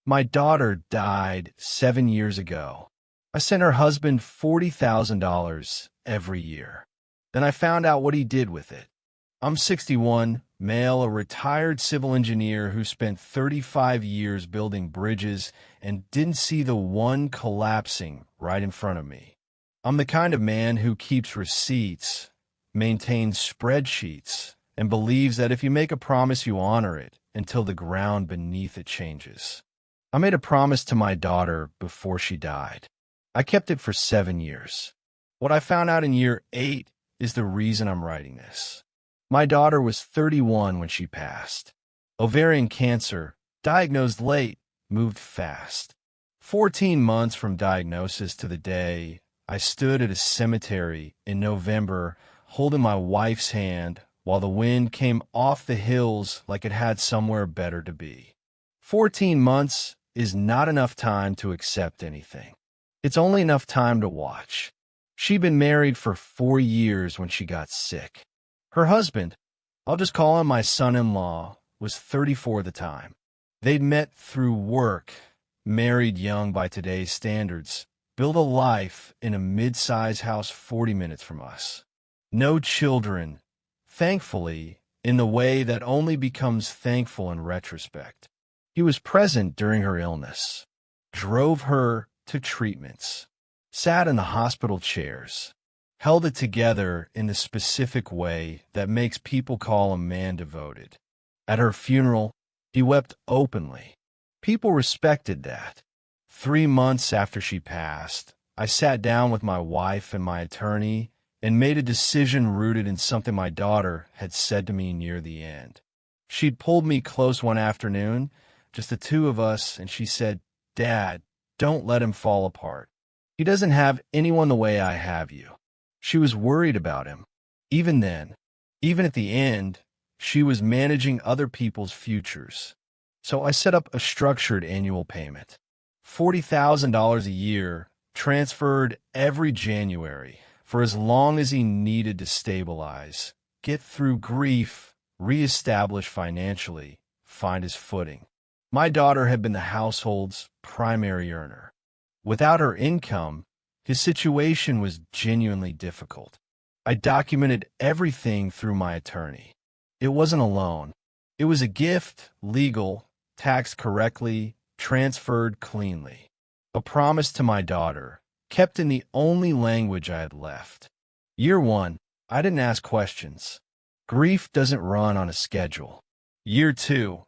My daughter died 7 years ago. I sent her husband $40,000 every year. Then I found out what he did with it. I'm 61, male, a retired civil engineer who spent 35 years building bridges and didn't see the one collapsing right in front of me. I'm the kind of man who keeps receipts, maintains spreadsheets, and believes that if you make a promise, you honor it until the ground beneath it changes. I made a promise to my daughter before she died. I kept it for 7 years. What I found out in year 8 is the reason I'm writing this. My daughter was 31 when she passed. Ovarian cancer, diagnosed late, moved fast. 14 months from diagnosis to the day, I stood at a cemetery in November holding my wife's hand while the wind came off the hills like it had somewhere better to be. 14 months is not enough time to accept anything. It's only enough time to watch. She'd been married for 4 years when she got sick. Her husband, I'll just call him my son-in-law, was 34 at the time. They'd met through work, married young by today's standards, built a life in a mid-size house 40 minutes from us. No children, thankfully, in the way that only becomes thankful in retrospect. He was present during her illness, drove her to treatments, sat in the hospital chairs, held it together in the specific way that makes people call a man devoted. At her funeral, he wept openly. People respected that. 3 months after she passed, I sat down with my wife and my attorney and made a decision rooted in something my daughter had said to me near the end. She'd pulled me close one afternoon, just the two of us, and she said, "Dad, don't let him fall apart. He doesn't have anyone the way I have you." She was worried about him. Even then, even at the end, she was managing other people's futures. So I set up a structured annual payment. $40,000 a year, transferred every January for as long as he needed to stabilize, get through grief, reestablish financially, find his footing. My daughter had been the household's primary earner. Without her income, his situation was genuinely difficult. I documented everything through my attorney. It wasn't a loan. It was a gift, legal, taxed correctly, transferred cleanly. A promise to my daughter, kept in the only language I had left. Year 1, I didn't ask questions. Grief doesn't run on a schedule. Year 2,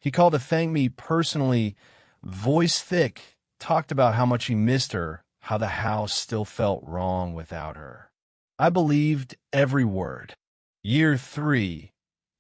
he called to thank me personally, voice thick, talked about how much he missed her, how the house still felt wrong without her. I believed every word. Year 3,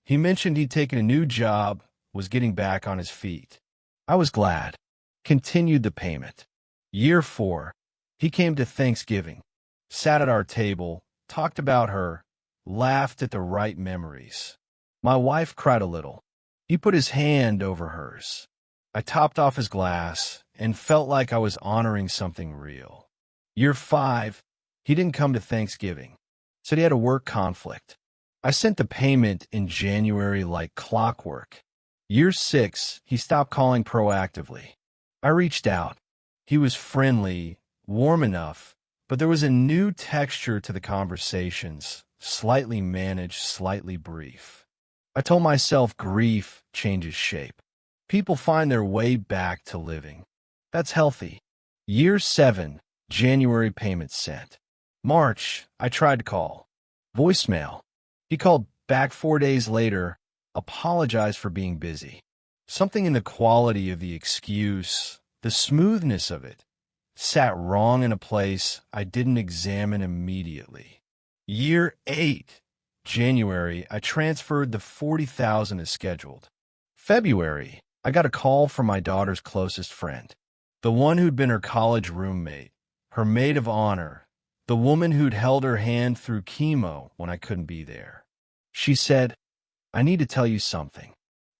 he mentioned he'd taken a new job, was getting back on his feet. I was glad. Continued the payment. Year 4, he came to Thanksgiving, sat at our table, talked about her, laughed at the right memories. My wife cried a little. He put his hand over hers. I topped off his glass and felt like I was honoring something real. Year 5, he didn't come to Thanksgiving. Said he had a work conflict. I sent the payment in January like clockwork. Year 6, he stopped calling proactively. I reached out. He was friendly, warm enough, but there was a new texture to the conversations, slightly managed, slightly brief. I told myself grief changes shape. People find their way back to living. That's healthy. Year 7, January payment sent. March, I tried to call. Voicemail. He called back 4 days later, apologized for being busy. Something in the quality of the excuse, the smoothness of it, sat wrong in a place I didn't examine immediately. Year 8, January, I transferred the $40,000 as scheduled. February, I got a call from my daughter's closest friend, the one who'd been her college roommate, her maid of honor, the woman who'd held her hand through chemo when I couldn't be there. She said, "I need to tell you something.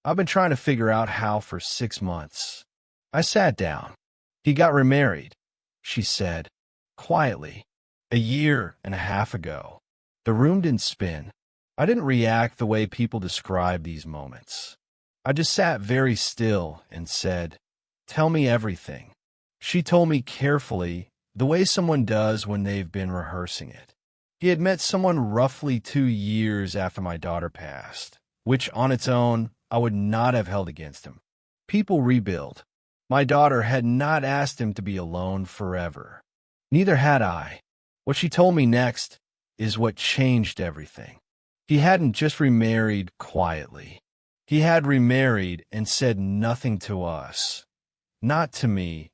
I've been trying to figure out how for 6 months." I sat down. "He got remarried," she said, quietly, "a year and a half ago." The room didn't spin. I didn't react the way people describe these moments. I just sat very still and said, Tell me everything. She told me carefully, the way someone does when they've been rehearsing it. He had met someone roughly 2 years after my daughter passed, which on its own, I would not have held against him. People rebuild. My daughter had not asked him to be alone forever. Neither had I. What she told me next is what changed everything. He hadn't just remarried quietly. He had remarried and said nothing to us. Not to me,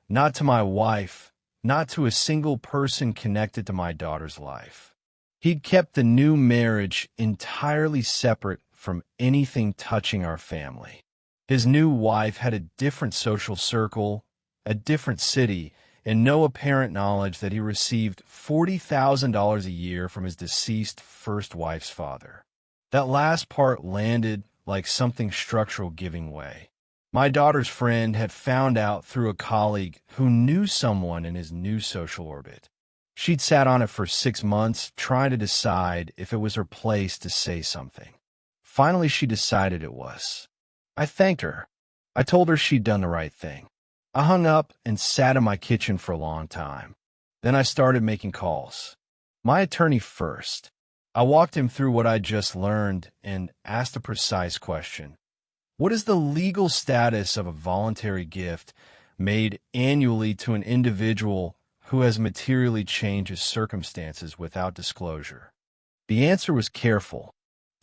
not to my wife, not to a single person connected to my daughter's life. He'd kept the new marriage entirely separate from anything touching our family. His new wife had a different social circle, a different city, and no apparent knowledge that he received $40,000 a year from his deceased first wife's father. That last part landed like something structural giving way. My daughter's friend had found out through a colleague who knew someone in his new social orbit. She'd sat on it for 6 months, trying to decide if it was her place to say something. Finally, she decided it was. I thanked her. I told her she'd done the right thing. I hung up and sat in my kitchen for a long time. Then I started making calls. My attorney first. I walked him through what I'd just learned and asked a precise question. What is the legal status of a voluntary gift made annually to an individual who has materially changed his circumstances without disclosure? The answer was careful.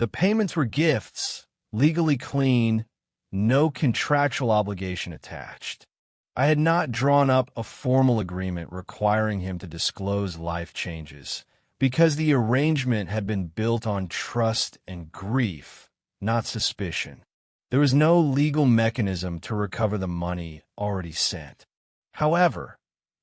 The payments were gifts, legally clean, no contractual obligation attached. I had not drawn up a formal agreement requiring him to disclose life changes, because the arrangement had been built on trust and grief, not suspicion. There was no legal mechanism to recover the money already sent. However,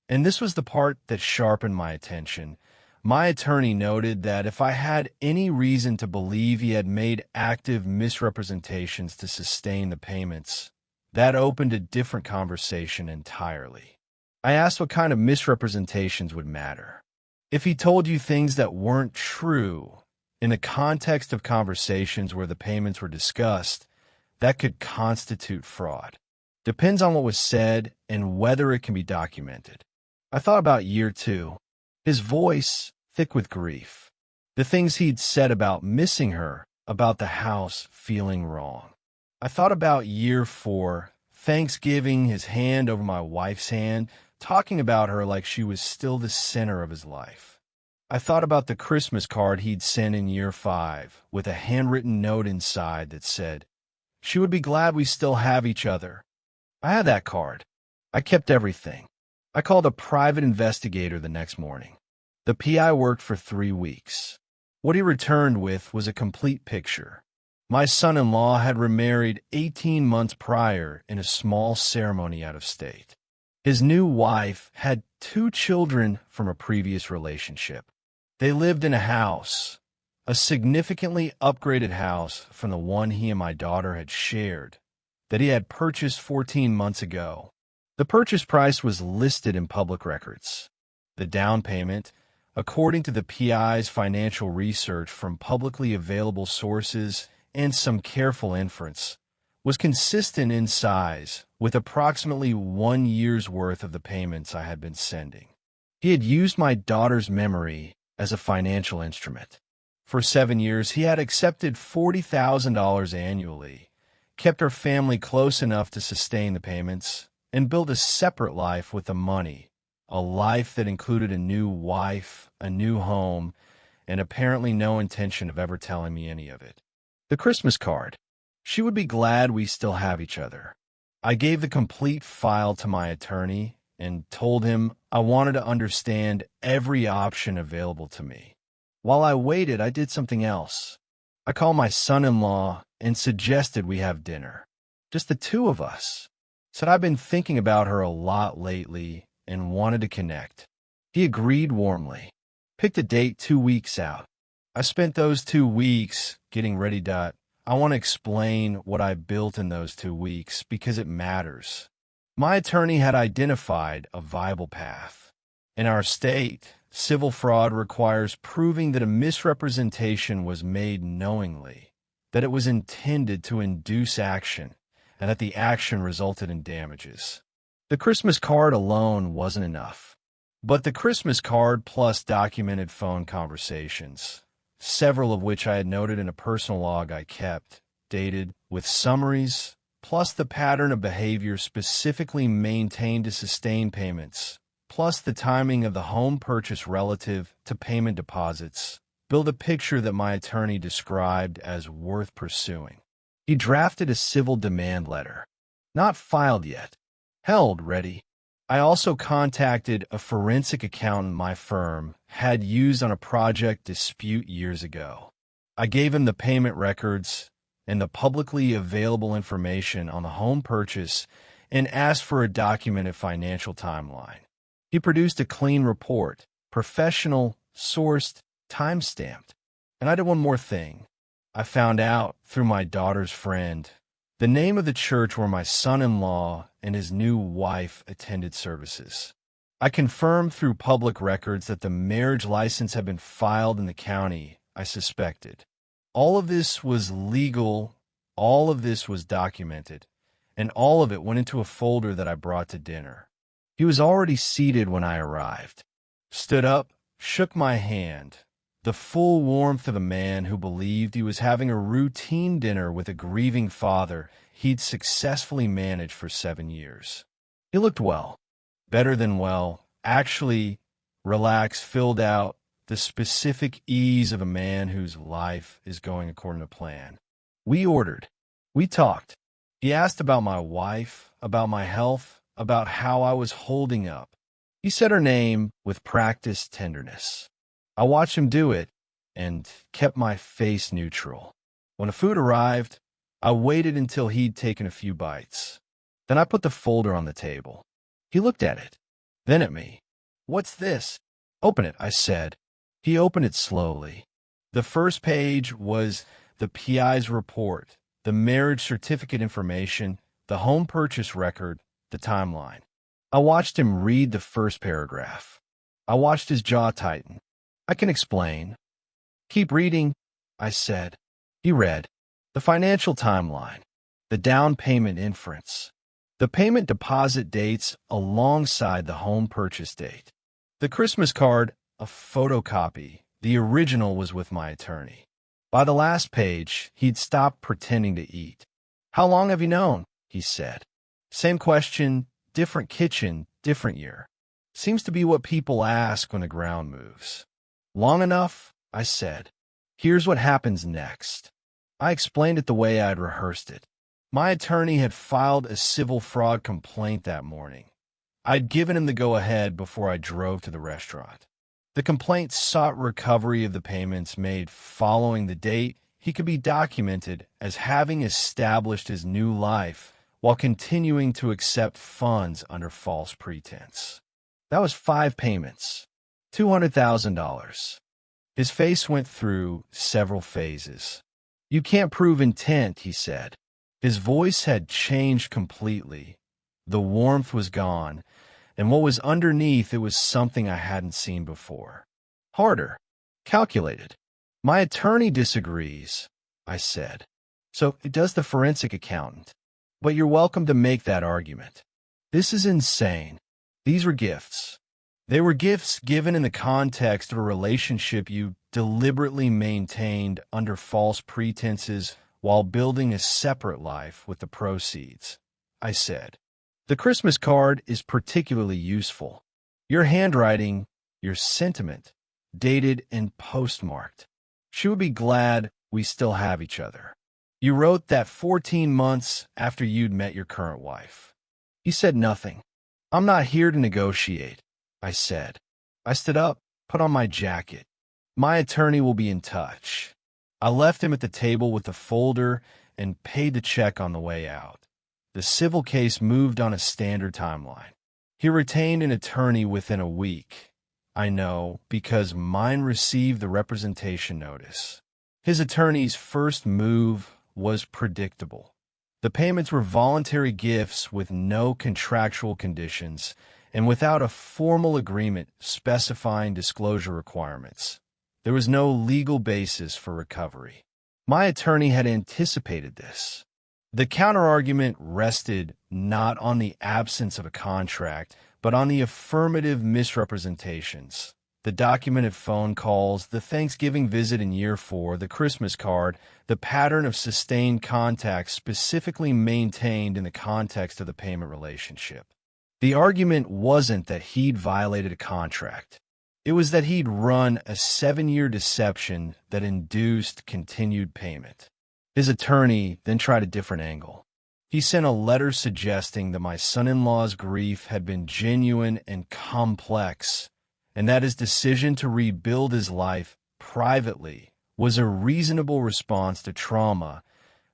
and this was the part that sharpened my attention, my attorney noted that if I had any reason to believe he had made active misrepresentations to sustain the payments, that opened a different conversation entirely. I asked what kind of misrepresentations would matter. If he told you things that weren't true, in the context of conversations where the payments were discussed, that could constitute fraud. Depends on what was said and whether it can be documented. I thought about year 2. His voice, thick with grief. The things he'd said about missing her, about the house feeling wrong. I thought about year 4, Thanksgiving, his hand over my wife's hand, talking about her like she was still the center of his life. I thought about the Christmas card he'd sent in year 5, with a handwritten note inside that said, "She would be glad we still have each other." I had that card. I kept everything. I called a private investigator the next morning. The PI worked for 3 weeks. What he returned with was a complete picture. My son-in-law had remarried 18 months prior in a small ceremony out of state. His new wife had 2 children from a previous relationship. They lived in a house, a significantly upgraded house from the one he and my daughter had shared, that he had purchased 14 months ago. The purchase price was listed in public records. The down payment, according to the PI's financial research from publicly available sources and some careful inference, was consistent in size with approximately 1 year's worth of the payments I had been sending. He had used my daughter's memory as a financial instrument. For 7 years, he had accepted $40,000 annually, kept our family close enough to sustain the payments, and built a separate life with the money, a life that included a new wife, a new home, and apparently no intention of ever telling me any of it. The Christmas card. She would be glad we still have each other. I gave the complete file to my attorney and told him I wanted to understand every option available to me. While I waited, I did something else. I called my son-in-law and suggested we have dinner. Just the 2 of us. Said I've been thinking about her a lot lately and wanted to connect. He agreed warmly. Picked a date 2 weeks out. I spent those 2 weeks getting ready to... I want to explain what I built in those 2 weeks because it matters. My attorney had identified a viable path. In our state, civil fraud requires proving that a misrepresentation was made knowingly, that it was intended to induce action, and that the action resulted in damages. The Christmas card alone wasn't enough. But the Christmas card plus documented phone conversations, several of which I had noted in a personal log I kept, dated, with summaries, plus the pattern of behavior specifically maintained to sustain payments, plus the timing of the home purchase relative to payment deposits, build a picture that my attorney described as worth pursuing. He drafted a civil demand letter. Not filed yet. Held ready. I also contacted a forensic accountant my firm had used on a project dispute years ago. I gave him the payment records and the publicly available information on the home purchase and asked for a documented financial timeline. He produced a clean report, professional, sourced, time-stamped. And I did one more thing. I found out, through my daughter's friend, the name of the church where my son-in-law and his new wife attended services. I confirmed through public records that the marriage license had been filed in the county I suspected. All of this was legal, all of this was documented, and all of it went into a folder that I brought to dinner. He was already seated when I arrived. Stood up, shook my hand, the full warmth of a man who believed he was having a routine dinner with a grieving father he'd successfully managed for 7 years. He looked well, better than well, actually relaxed, filled out, the specific ease of a man whose life is going according to plan. We ordered. We talked. He asked about my wife, about my health, about how I was holding up. He said her name with practiced tenderness. I watched him do it and kept my face neutral. When the food arrived, I waited until he'd taken a few bites. Then I put the folder on the table. He looked at it, then at me. "What's this?" "Open it," I said. He opened it slowly. The first page was the PI's report, the marriage certificate information, the home purchase record, the timeline. I watched him read the first paragraph. I watched his jaw tighten. "I can explain." "Keep reading," I said. He read the financial timeline, the down payment inference, the payment deposit dates alongside the home purchase date, the Christmas card, a photocopy. The original was with my attorney. By the last page, he'd stopped pretending to eat. "How long have you known?" he said. Same question, different kitchen, different year. Seems to be what people ask when the ground moves. "Long enough," I said. "Here's what happens next." I explained it the way I'd rehearsed it. My attorney had filed a civil fraud complaint that morning. I'd given him the go-ahead before I drove to the restaurant. The complaint sought recovery of the payments made following the date he could be documented as having established his new life while continuing to accept funds under false pretense. That was 5 payments, $200,000. His face went through several phases. "You can't prove intent," he said. His voice had changed completely. The warmth was gone, and what was underneath it was something I hadn't seen before. Harder. Calculated. "My attorney disagrees," I said. "So does the forensic accountant. But you're welcome to make that argument." This is insane. These were gifts. They were gifts given in the context of a relationship you deliberately maintained under false pretenses while building a separate life with the proceeds. I said, "The Christmas card is particularly useful. Your handwriting, your sentiment, dated and postmarked. She would be glad we still have each other. You wrote that 14 months after you'd met your current wife." He said nothing. "I'm not here to negotiate," I said. I stood up, put on my jacket. "My attorney will be in touch." I left him at the table with the folder and paid the check on the way out. The civil case moved on a standard timeline. He retained an attorney within a week. I know, because mine received the representation notice. His attorney's first move was predictable. The payments were voluntary gifts with no contractual conditions and without a formal agreement specifying disclosure requirements. There was no legal basis for recovery. My attorney had anticipated this. The counterargument rested not on the absence of a contract, but on the affirmative misrepresentations. The documented phone calls, the Thanksgiving visit in year 4, the Christmas card, the pattern of sustained contact specifically maintained in the context of the payment relationship. The argument wasn't that he'd violated a contract. It was that he'd run a 7-year deception that induced continued payment. His attorney then tried a different angle. He sent a letter suggesting that my son-in-law's grief had been genuine and complex, and that his decision to rebuild his life privately was a reasonable response to trauma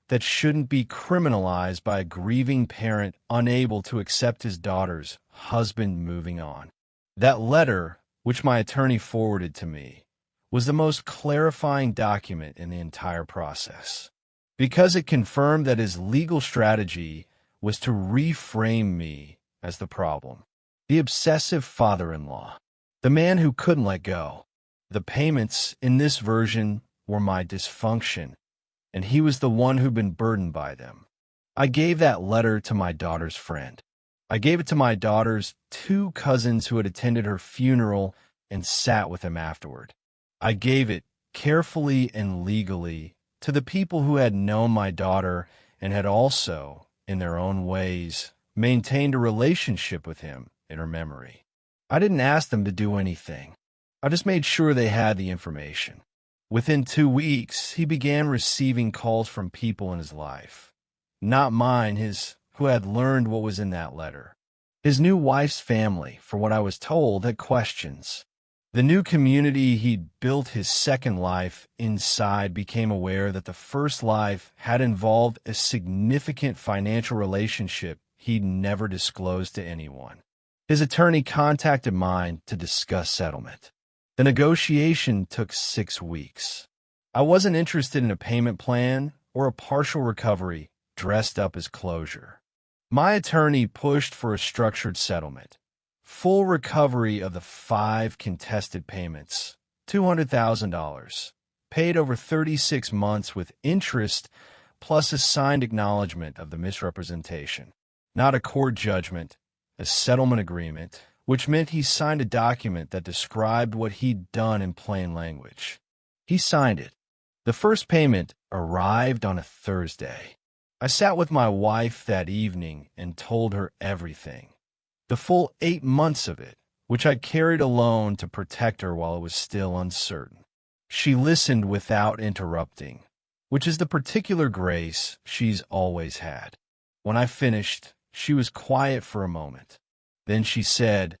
that shouldn't be criminalized by a grieving parent unable to accept his daughter's husband moving on. That letter, which my attorney forwarded to me, was the most clarifying document in the entire process, because it confirmed that his legal strategy was to reframe me as the problem, the obsessive father-in-law, the man who couldn't let go. The payments in this version were my dysfunction, and he was the one who'd been burdened by them. I gave that letter to my daughter's friend. I gave it to my daughter's 2 cousins who had attended her funeral and sat with him afterward. I gave it carefully and legally to the people who had known my daughter and had also, in their own ways, maintained a relationship with him in her memory. I didn't ask them to do anything. I just made sure they had the information. Within 2 weeks, he began receiving calls from people in his life. Not mine, his, who had learned what was in that letter. His new wife's family, for what I was told, had questions. The new community he'd built his second life inside became aware that the first life had involved a significant financial relationship he'd never disclosed to anyone. His attorney contacted mine to discuss settlement. The negotiation took 6 weeks. I wasn't interested in a payment plan or a partial recovery dressed up as closure. My attorney pushed for a structured settlement. Full recovery of the 5 contested payments, $200,000, paid over 36 months with interest plus a signed acknowledgement of the misrepresentation. Not a court judgment, a settlement agreement, which meant he signed a document that described what he'd done in plain language. He signed it. The first payment arrived on a Thursday. I sat with my wife that evening and told her everything. The full 8 months of it, which I carried alone to protect her while it was still uncertain. She listened without interrupting, which is the particular grace she's always had. When I finished, she was quiet for a moment. Then she said,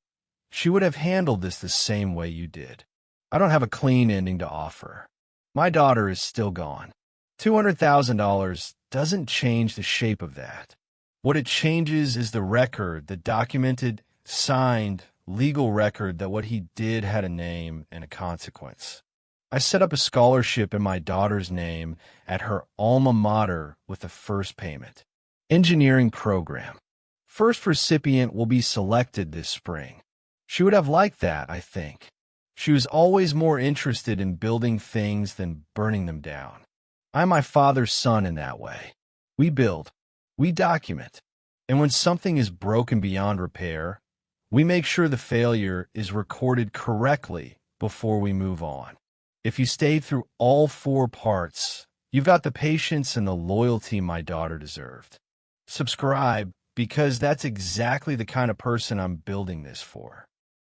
"She would have handled this the same way you did. I don't have a clean ending to offer. My daughter is still gone. $200,000 doesn't change the shape of that. What it changes is the record, the documented, signed, legal record that what he did had a name and a consequence." I set up a scholarship in my daughter's name at her alma mater with the first payment. Engineering program. First recipient will be selected this spring. She would have liked that, I think. She was always more interested in building things than burning them down. I'm my father's son in that way. We build. We document. And when something is broken beyond repair, we make sure the failure is recorded correctly before we move on. If you stayed through all 4 parts, you've got the patience and the loyalty my daughter deserved. Subscribe, because that's exactly the kind of person I'm building this for.